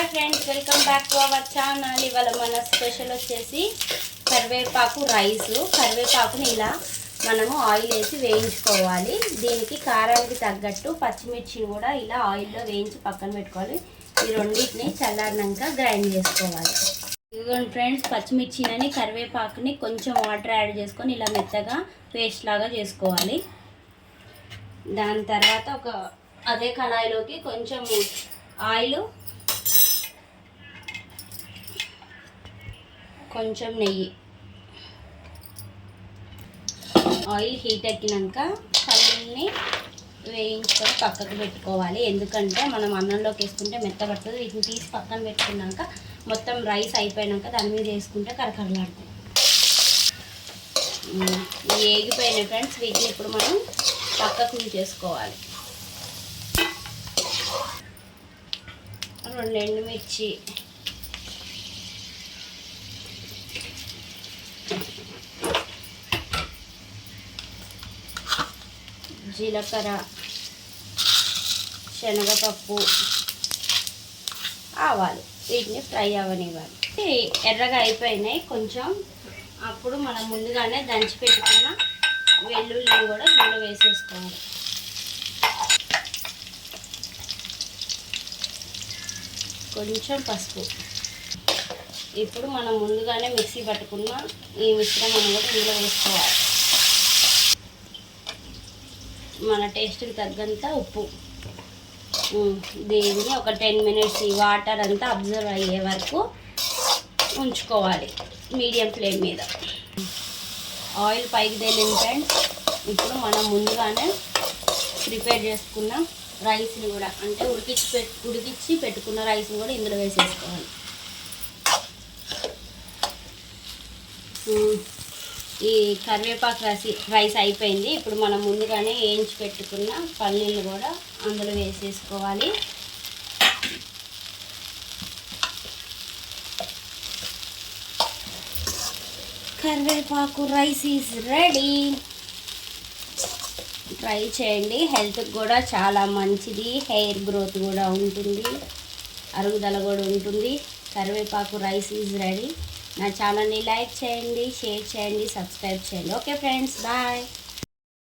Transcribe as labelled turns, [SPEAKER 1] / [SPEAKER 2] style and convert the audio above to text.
[SPEAKER 1] Hi friends, welcome back to our channel. ఇవాళ మన special వచ్చేసి కరివేపాకు రైస్. కరివేపాకుని ఇలా మనము ఆయిల్ వేసి వేయించుకోవాలి. దీనికి కారానికి తగ్గట్టు పచ్చిమిర్చిని కూడా ఇలా ఆయిల్లో వేయించి పక్కన పెట్టుకోవాలి. ఈ రెండింటిని చల్లారినాక గ్రైండ్ చేసుకోవాలి. ఇదిగోండి ఫ్రెండ్స్, పచ్చిమిర్చిని కరివేపాకుని కొంచెం వాటర్ యాడ్ చేసుకొని ఇలా మెత్తగా పేస్ట్ లాగా చేసుకోవాలి. దాని తర్వాత అదే కళాయిలోకి కొంచెం ఆయిల్, కొంచెం నెయ్యి, ఆయిల్ హీట్ ఎక్కినాక పల్లీల్ని వేయించుకొని పక్కకు పెట్టుకోవాలి. ఎందుకంటే మనం అన్నంలోకి వేసుకుంటే మెత్తబడుతుంది. వీటిని తీసి పక్కన పెట్టుకున్నాక మొత్తం రైస్ అయిపోయాక దాని మీద వేసుకుంటే కరకరలాడుతాయి. వేగిపోయినాయి ఫ్రెండ్స్. వీటిని ఇప్పుడు మనం పక్కకు చేసుకోవాలి. 2 ఎండుమిర్చి, జీలకర్ర, శనగపప్పు, ఆవాలు వీటిని ఫ్రై అవ్వనివ్వాలి. ఎర్రగా అయిపోయినాయి కొంచెం. అప్పుడు మనం ముందుగానే దంచి పెట్టుకున్న వెల్లుల్లిని కూడా ఇందులో వేసేసుకోవాలి. కొంచెం పసుపు. ఇప్పుడు మనం ముందుగానే మిక్సీ పట్టుకున్న ఈ మిశ్రమం కూడా ఇందులో వేసుకోవాలి. మన టేస్ట్కి తగ్గంత ఉప్పు. దీన్ని ఒక 10 మినిట్స్ ఈ వాటర్ అంతా అబ్జర్వ్ అయ్యే వరకు ఉంచుకోవాలి మీడియం ఫ్లేమ్ మీద. ఆయిల్ పైకి తేలింది ఫ్రెండ్స్. ఇప్పుడు మనం ముందుగానే ప్రిపేర్ చేసుకున్న రైస్ని కూడా, అంటే ఉడికించి పెట్టుకున్న రైస్ని కూడా ఇందులో వేసేసుకోవాలి. ఈ కరివేపాకు రైస్ అయిపోయింది. ఇప్పుడు మనం ముందుగానే వేయించి పెట్టుకున్న పల్లీలు కూడా అందులో వేసేసుకోవాలి. కరివేపాకు రైస్ ఈజ్ రెడీ. ట్రై చేయండి. హెల్త్కి కూడా చాలా మంచిది. హెయిర్ గ్రోత్ కూడా ఉంటుంది, అరుగుదల కూడా ఉంటుంది. కరివేపాకు రైస్ ఈజ్ రెడీ. నా ఛానల్ని లైక్ చేయండి, షేర్ చేయండి, సబ్స్క్రైబ్ చేయండి. Okay friends, bye.